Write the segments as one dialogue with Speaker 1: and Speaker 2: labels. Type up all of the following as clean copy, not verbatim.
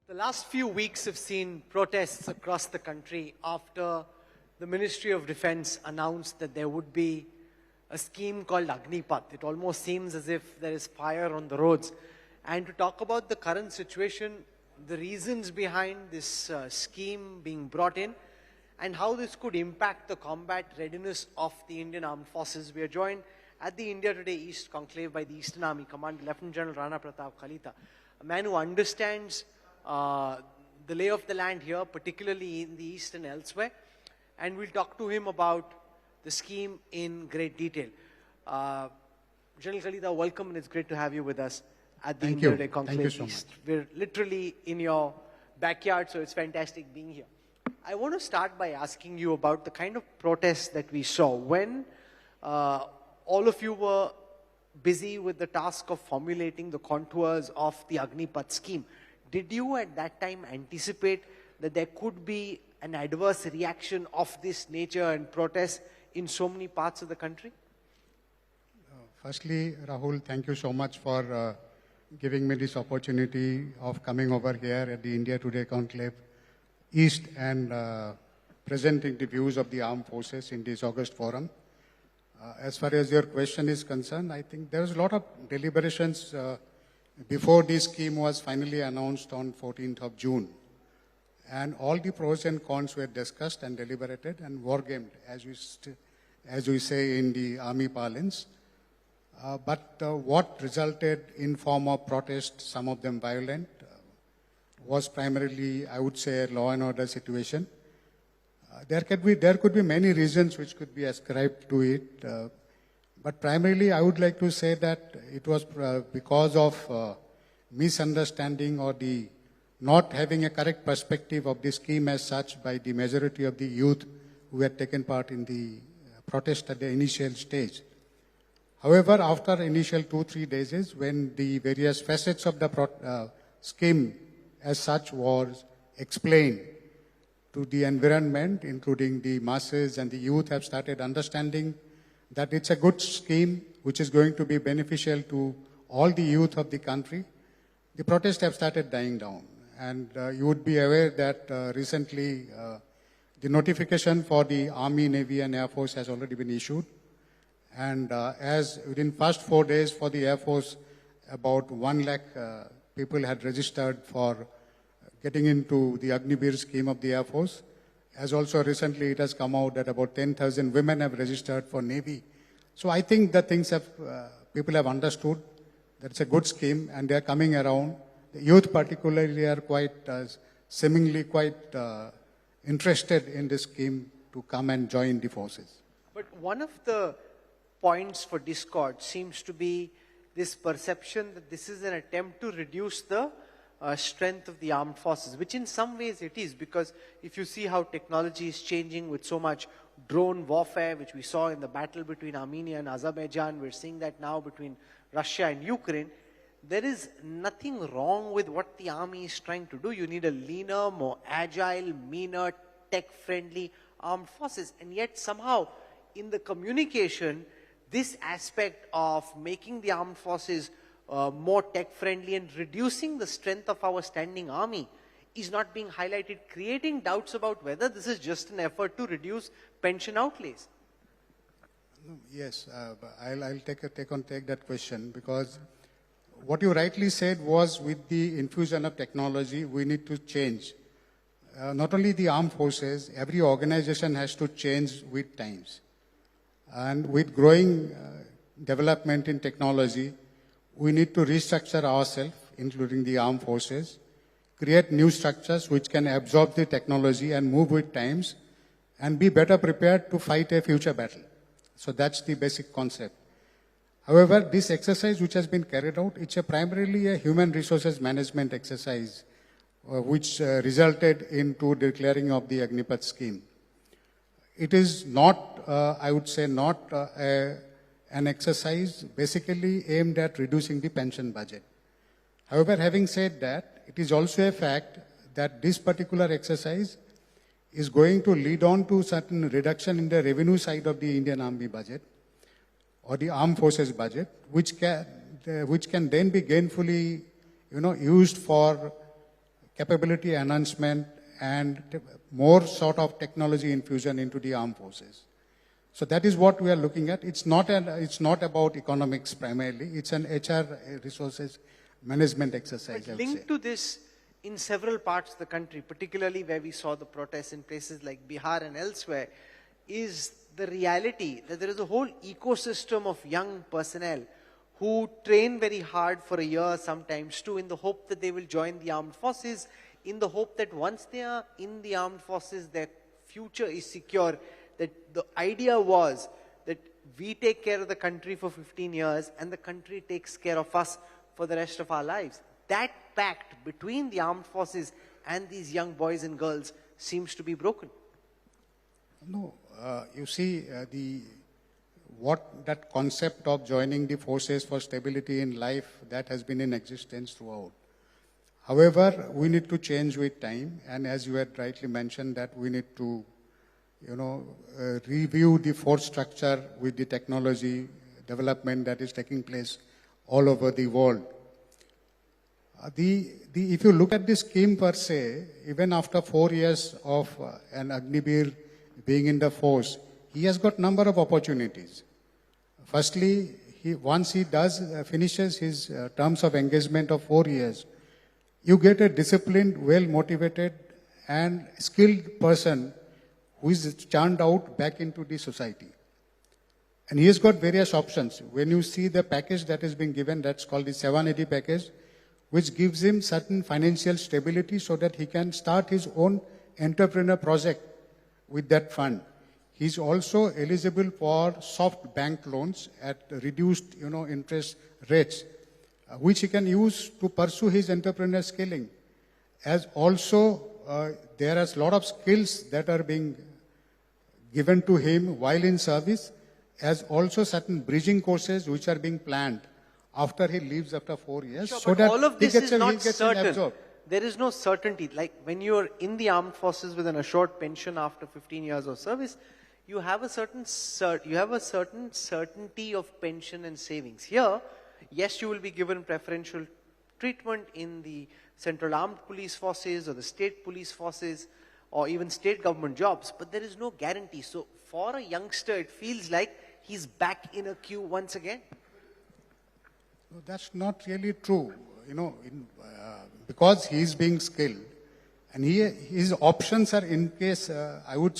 Speaker 1: The last few weeks have seen protests across the country after the Ministry of Defense announced that there would be a scheme called Agnipath. It almost seems as if there is fire on the roads. And to talk about the current situation, the reasons behind this scheme being brought in, and how this could impact the combat readiness of the Indian Armed Forces, we are joined at the India Today East Conclave by the Eastern Army Commander, Lieutenant General Rana Pratap Kalita, a man who understands the lay of the land here, particularly in the East and elsewhere. And we'll talk to him about the scheme in great detail. General Kalita, welcome, and it's great to have you with us at the India Today Conclave East. We're literally in your backyard, so it's fantastic being here. I want to start by asking you about the kind of protests that we saw when all of you were busy with the task of formulating the contours of the Agnipath scheme. Did you at that time anticipate that there could be an adverse reaction of this nature and protests in so many parts of the country?
Speaker 2: Firstly, Rahul, thank you so much for giving me this opportunity of coming over here at the India Today Conclave East and presenting the views of the armed forces in this August forum. As far as your question is concerned, I think there was a lot of deliberations before this scheme was finally announced on 14th of June. And all the pros and cons were discussed and deliberated and wargamed, as we say in the army parlance. But what resulted in form of protest, some of them violent, was primarily, I would say, a law and order situation. There could be many reasons which could be ascribed to it. But primarily, I would like to say that it was because of misunderstanding or the not having a correct perspective of the scheme as such by the majority of the youth who had taken part in the protest at the initial stage. However, after initial 2-3 days, when the various facets of the scheme as such was explained to the environment, including the masses and the youth have started understanding that it's a good scheme which is going to be beneficial to all the youth of the country, the protests have started dying down. And you would be aware that recently the notification for the Army, Navy and Air Force has already been issued. And as within first 4 days for the Air Force, about 1 lakh people had registered for getting into the Agniveers scheme of the Air Force. As also recently it has come out that about 10,000 women have registered for Navy. So I think that things have, people have understood that it's a good scheme and they're coming around. The youth particularly are quite, seemingly quite interested in this scheme to come and join the forces.
Speaker 1: But one of the points for discord seems to be this perception that this is an attempt to reduce the strength of the armed forces, which in some ways it is, because if you see how technology is changing with so much drone warfare, which we saw in the battle between Armenia and Azerbaijan, we're seeing that now between Russia and Ukraine, there is nothing wrong with what the army is trying to do. You need a leaner, more agile, meaner, tech-friendly armed forces. And yet somehow in the communication, this aspect of making the armed forces more tech-friendly and reducing the strength of our standing army is not being highlighted, creating doubts about whether this is just an effort to reduce pension outlays.
Speaker 2: Yes, I'll take that question, because what you rightly said was with the infusion of technology, we need to change. Not only the armed forces, every organization has to change with times. And with growing development in technology, we need to restructure ourselves, including the armed forces, create new structures which can absorb the technology and move with times and be better prepared to fight a future battle. So that's the basic concept. However, this exercise which has been carried out, it's primarily a human resources management exercise which resulted into declaring of the Agnipath scheme. It is not, I would say, not an exercise basically aimed at reducing the pension budget. However, having said that, it is also a fact that this particular exercise is going to lead on to certain reduction in the revenue side of the Indian Army budget or the armed forces budget, which can then be gainfully, used for capability enhancement, and more sort of technology infusion into the armed forces. So that is what we are looking at. It's not about economics primarily. It's an HR resources management exercise.
Speaker 1: But linked to this, in several parts of the country, particularly where we saw the protests in places like Bihar and elsewhere, is the reality that there is a whole ecosystem of young personnel who train very hard for a year, sometimes two, in the hope that they will join the armed forces, in the hope that once they are in the armed forces, their future is secure. That the idea was that we take care of the country for 15 years and the country takes care of us for the rest of our lives. That pact between the armed forces and these young boys and girls seems to be broken.
Speaker 2: No, you see, that concept of joining the forces for stability in life, that has been in existence throughout. However, we need to change with time, and as you had rightly mentioned, that we need to, review the force structure with the technology development that is taking place all over the world. If you look at the scheme per se, even after 4 years of an Agniveer being in the force, he has got number of opportunities. Firstly, once he finishes his terms of engagement of 4 years, you get a disciplined, well-motivated and skilled person who is churned out back into the society. And he has got various options. When you see the package that is being given, that's called the 780 package, which gives him certain financial stability so that he can start his own entrepreneur project with that fund. He's also eligible for soft bank loans at reduced, interest rates, which he can use to pursue his entrepreneur scaling. As also, there are a lot of skills that are being given to him while in service, as also certain bridging courses which are being planned after he leaves after 4 years.
Speaker 1: Sure,
Speaker 2: so
Speaker 1: but
Speaker 2: that
Speaker 1: all of this is not certain.
Speaker 2: absorbed.
Speaker 1: There is no certainty. Like when you're in the armed forces with an assured pension after 15 years of service, you have a certain certainty of pension and savings. Here, yes, you will be given preferential treatment in the Central Armed Police Forces or the State Police Forces or even state government jobs, but there is no guarantee. So for a youngster, it feels like he's back in a queue once again.
Speaker 2: No, that's not really true. Because he is being skilled, and his options are, in case, I would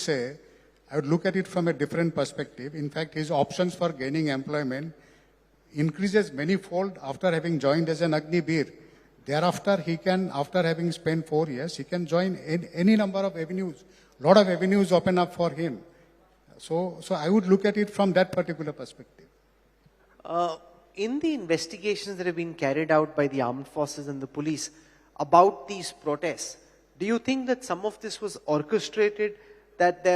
Speaker 2: look at it from a different perspective. In fact, his options for gaining employment increases manifold after having joined as an Agniveer. Thereafter, he can, after having spent 4 years, he can join any number of avenues. A lot of avenues open up for him. So I would look at it from that particular perspective.
Speaker 1: In the investigations that have been carried out by the armed forces and the police about these protests, do you think that some of this was orchestrated, that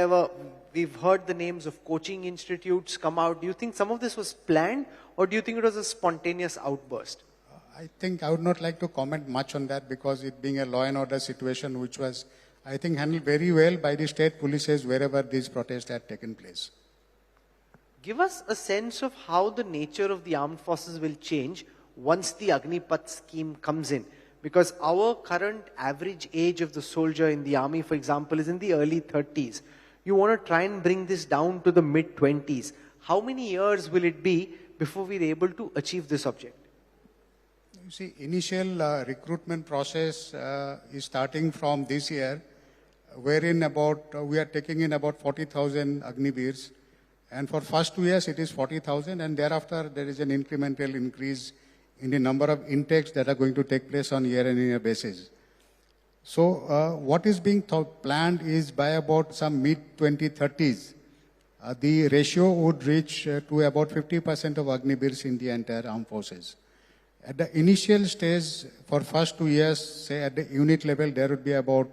Speaker 1: we've heard the names of coaching institutes come out? Do you think some of this was planned, or do you think it was a spontaneous outburst?
Speaker 2: I think I would not like to comment much on that, because it being a law and order situation which was, I think, handled very well by the state polices wherever these protests had taken place.
Speaker 1: Give us a sense of how the nature of the armed forces will change once the Agnipath scheme comes in. Because our current average age of the soldier in the army, for example, is in the early 30s. You want to try and bring this down to the mid-20s. How many years will it be before we're able to achieve this object?
Speaker 2: You see, initial recruitment process is starting from this year, wherein we are taking in about 40,000 Agniveers. And for first 2 years, it is 40,000, and thereafter there is an incremental increase in the number of intakes that are going to take place on year-on-year basis. So what is being planned is by about some mid-2030s, the ratio would reach to about 50% of Agniveers in the entire armed forces. At the initial stage, for first 2 years, say at the unit level, there would be about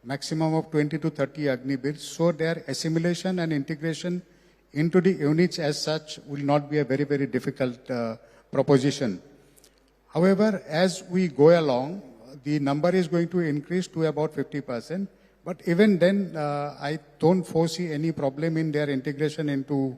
Speaker 2: maximum of 20 to 30 Agniveers. So their assimilation and integration into the units as such will not be a very, very difficult proposition. However, as we go along, the number is going to increase to about 50%. But even then, I don't foresee any problem in their integration into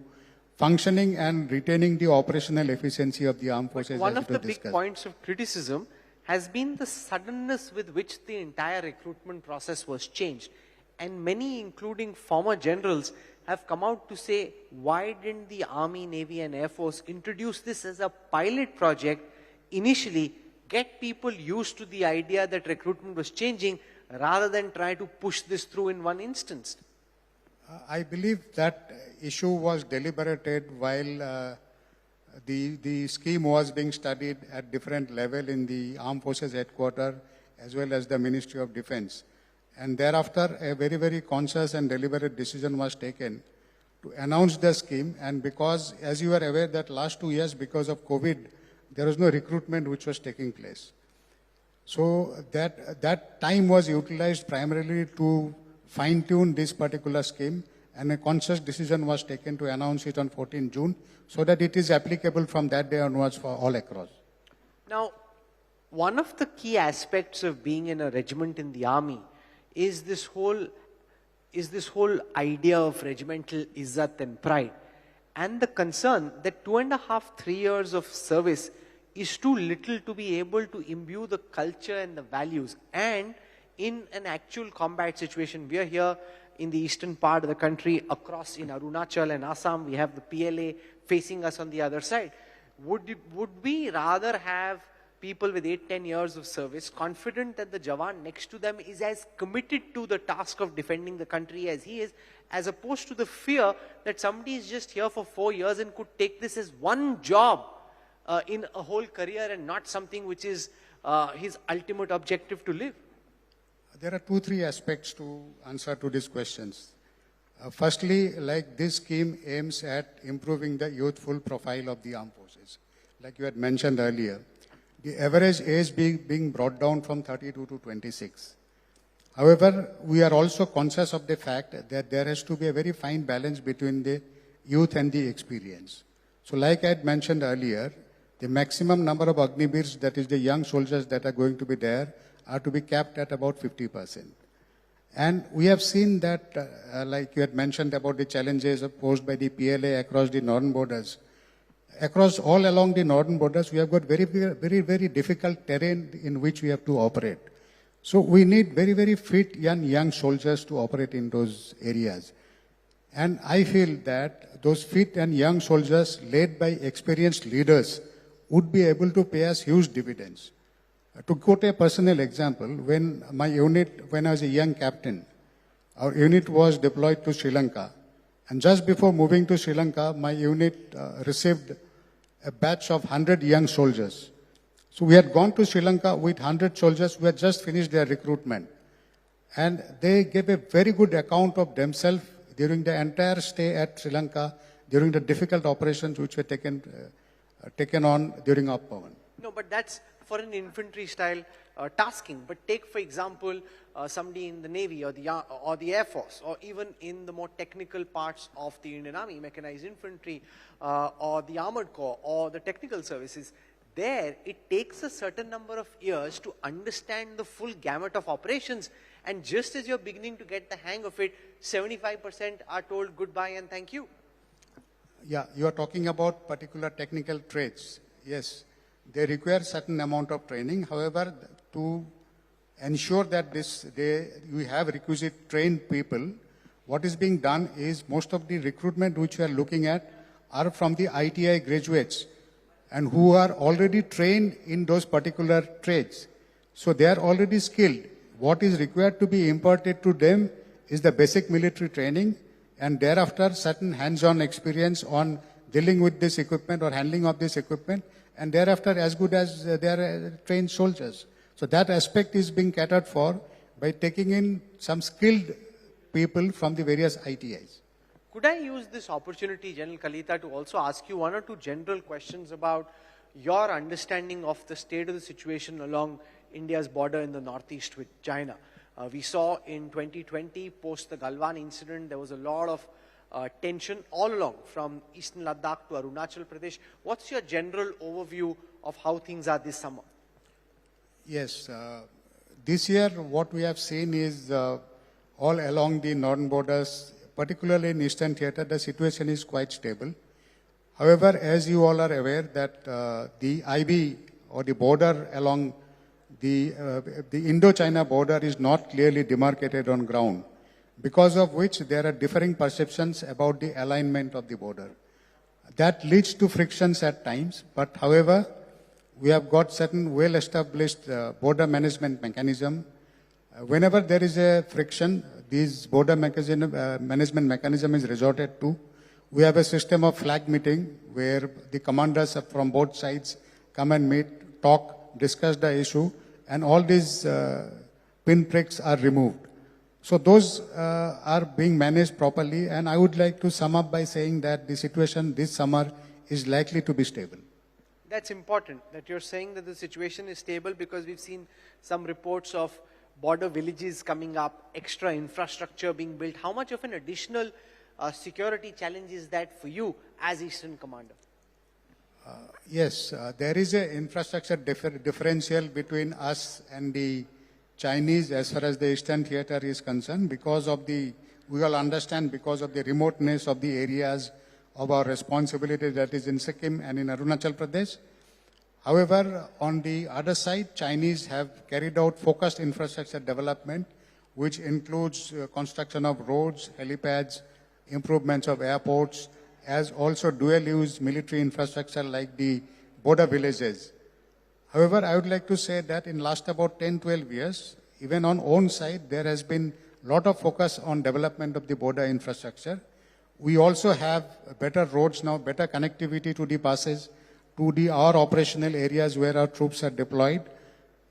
Speaker 2: functioning and retaining the operational efficiency of the armed forces.
Speaker 1: But one of the big points of criticism has been the suddenness with which the entire recruitment process was changed. And many, including former generals, have come out to say, why didn't the Army, Navy and Air Force introduce this as a pilot project initially, get people used to the idea that recruitment was changing rather than try to push this through in one instance?
Speaker 2: I believe that issue was deliberated while the scheme was being studied at different level in the Armed Forces Headquarters as well as the Ministry of Defense. And thereafter, a very, very conscious and deliberate decision was taken to announce the scheme. And because, as you are aware, that last 2 years, because of COVID, there was no recruitment which was taking place. So that time was utilized primarily to fine-tune this particular scheme, and a conscious decision was taken to announce it on 14 June so that it is applicable from that day onwards for all across.
Speaker 1: Now, one of the key aspects of being in a regiment in the army is this whole idea of regimental izzat and pride, and the concern that 2.5, 3 years of service is too little to be able to imbue the culture and the values. And in an actual combat situation, we are here in the eastern part of the country, across in Arunachal and Assam, we have the PLA facing us on the other side. Would we rather have people with 8-10 years of service confident that the Jawan next to them is as committed to the task of defending the country as he is, as opposed to the fear that somebody is just here for 4 years and could take this as one job in a whole career and not something which is his ultimate objective to live?
Speaker 2: There are 2-3 aspects to answer to these questions. Firstly, like this scheme aims at improving the youthful profile of the armed forces. Like you had mentioned earlier, the average age being brought down from 32 to 26. However, we are also conscious of the fact that there has to be a very fine balance between the youth and the experience. So like I had mentioned earlier, the maximum number of Agniveers, that is the young soldiers that are going to be there, are to be capped at about 50%. And we have seen that, like you had mentioned about the challenges posed by the PLA across the northern borders. Across all along the northern borders, we have got very, very difficult terrain in which we have to operate. So we need very, very fit young soldiers to operate in those areas. And I feel that those fit and young soldiers led by experienced leaders would be able to pay us huge dividends. To quote a personal example, when my unit, when I was a young captain, our unit was deployed to Sri Lanka. And just before moving to Sri Lanka, my unit received a batch of 100 young soldiers. So we had gone to Sri Lanka with 100 soldiers who had just finished their recruitment. And they gave a very good account of themselves during the entire stay at Sri Lanka, during the difficult operations which were taken on during our Pavan.
Speaker 1: No, but that's for an infantry style tasking. But take, for example, somebody in the Navy or the Air Force, or even in the more technical parts of the Indian Army, mechanized infantry, or the Armored Corps, or the technical services. There, it takes a certain number of years to understand the full gamut of operations. And just as you're beginning to get the hang of it, 75% are told goodbye and thank you.
Speaker 2: Yeah, you are talking about particular technical traits. Yes, they require certain amount of training. However, to ensure that we have requisite trained people, what is being done is most of the recruitment which we are looking at are from the ITI graduates and who are already trained in those particular trades. So they are already skilled. What is required to be imparted to them is the basic military training, and thereafter certain hands-on experience on dealing with this equipment or handling of this equipment, and thereafter as good as they are trained soldiers. So that aspect is being catered for by taking in some skilled people from the various ITIs.
Speaker 1: Could I use this opportunity, General Kalita, to also ask you 1 or 2 general questions about your understanding of the state of the situation along India's border in the northeast with China? We saw in 2020, post the Galwan incident, there was a lot of tension all along from eastern Ladakh to Arunachal Pradesh. What's your general overview of how things are this summer?
Speaker 2: Yes, this year what we have seen is all along the northern borders, particularly in Eastern Theatre, the situation is quite stable. However, as you all are aware that the IB or the border along the Indo-China border is not clearly demarcated on ground, because of which there are differing perceptions about the alignment of the border. That leads to frictions at times, but however, we have got certain well-established border management mechanism. Whenever there is a friction, this border management mechanism is resorted to. We have a system of flag meeting where the commanders from both sides come and meet, talk, discuss the issue, and all these pinpricks are removed. So those are being managed properly, and I would like to sum up by saying that the situation this summer is likely to be stable.
Speaker 1: That's important, that you're saying that the situation is stable, because we've seen some reports of border villages coming up, extra infrastructure being built. How much of an additional security challenge is that for you as Eastern Commander?
Speaker 2: Yes, there is an infrastructure differential between us and the Chinese as far as the Eastern Theater is concerned, because of we all understand, because of the remoteness of the areas of our responsibility that is in Sikkim and in Arunachal Pradesh. However, on the other side, Chinese have carried out focused infrastructure development, which includes construction of roads, helipads, improvements of airports, as also dual-use military infrastructure like the border villages. However, I would like to say that in last about 10-12 years, even on own side, there has been a lot of focus on development of the border infrastructure. We also have better roads now, better connectivity to the passes, to our operational areas where our troops are deployed.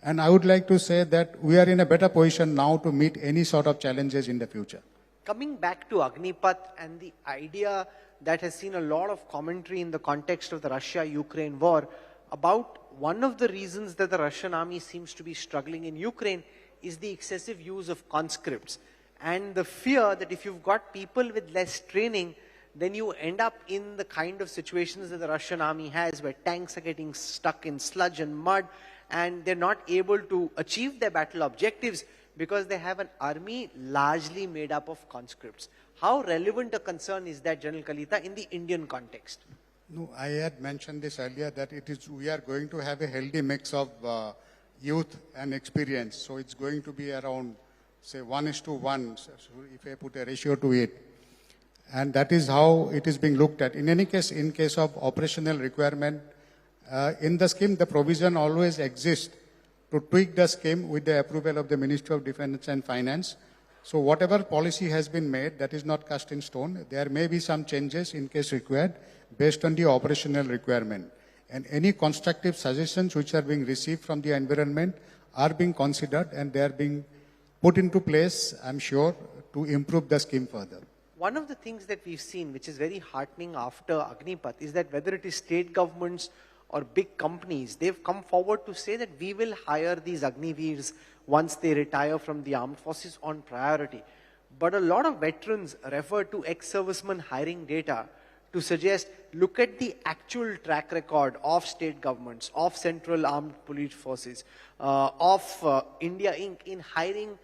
Speaker 2: And I would like to say that we are in a better position now to meet any sort of challenges in the future.
Speaker 1: Coming back to Agnipath and the idea that has seen a lot of commentary in the context of the Russia-Ukraine war about one of the reasons that the Russian army seems to be struggling in Ukraine is the excessive use of conscripts. And the fear that if you've got people with less training, then you end up in the kind of situations that the Russian army has, where tanks are getting stuck in sludge and mud, and they're not able to achieve their battle objectives because they have an army largely made up of conscripts. How relevant a concern is that, General Kalita, in the Indian context?
Speaker 2: No, I had mentioned this earlier that we are going to have a healthy mix of youth and experience. So it's going to be around, say, 1:1, so if I put a ratio to it. And that is how it is being looked at. In any case, in case of operational requirement, in the scheme, the provision always exists to tweak the scheme with the approval of the Ministry of Defense and Finance. So whatever policy has been made, that is not cast in stone. There may be some changes in case required based on the operational requirement. And any constructive suggestions which are being received from the environment are being considered, and they are being put into place, I'm sure, to improve the scheme further.
Speaker 1: One of the things that we've seen, which is very heartening after Agnipath, is that whether it is state governments or big companies, they've come forward to say that we will hire these Agniveers once they retire from the armed forces on priority. But a lot of veterans refer to ex-servicemen hiring data to suggest, look at the actual track record of state governments, of Central Armed Police Forces, of India Inc. in hiring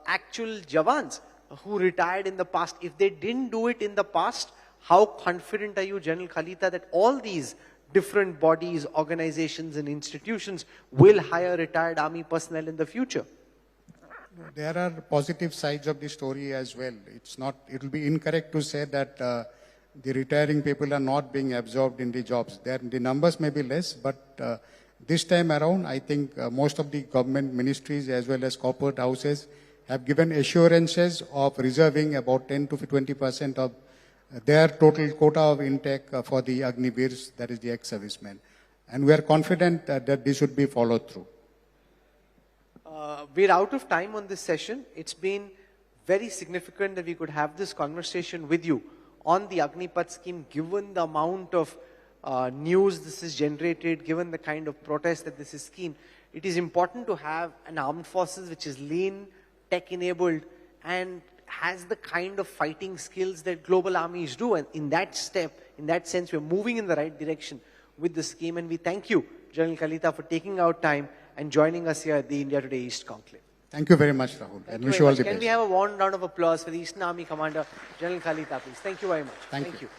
Speaker 1: actual Jawans who retired in the past. If they didn't do it in the past, how confident are you, General Kalita, that all these different bodies, organizations and institutions will hire retired army personnel in the future?
Speaker 2: There are positive sides of the story as well. It will be incorrect to say that the retiring people are not being absorbed in the jobs. The numbers may be less, but this time around, I think most of the government ministries as well as corporate houses have given assurances of reserving about 10 to 20% of their total quota of intake for the Agniveers, that is the ex-servicemen. And we are confident that this should be followed through.
Speaker 1: We're out of time on this session. It's been very significant that we could have this conversation with you on the Agnipath scheme, given the amount of news this is generated, given the kind of protest that this is seen. It is important to have an armed forces which is lean, tech-enabled, and has the kind of fighting skills that global armies do. And in that sense, we're moving in the right direction with the scheme. And we thank you, General Kalita, for taking out time and joining us here at the India Today East Conclave.
Speaker 2: Thank you very much, Rahul. And wish you all the best.
Speaker 1: Can we have a warm round of applause for the Eastern Army Commander, General Kalita, please? Thank you very much.
Speaker 2: Thank you.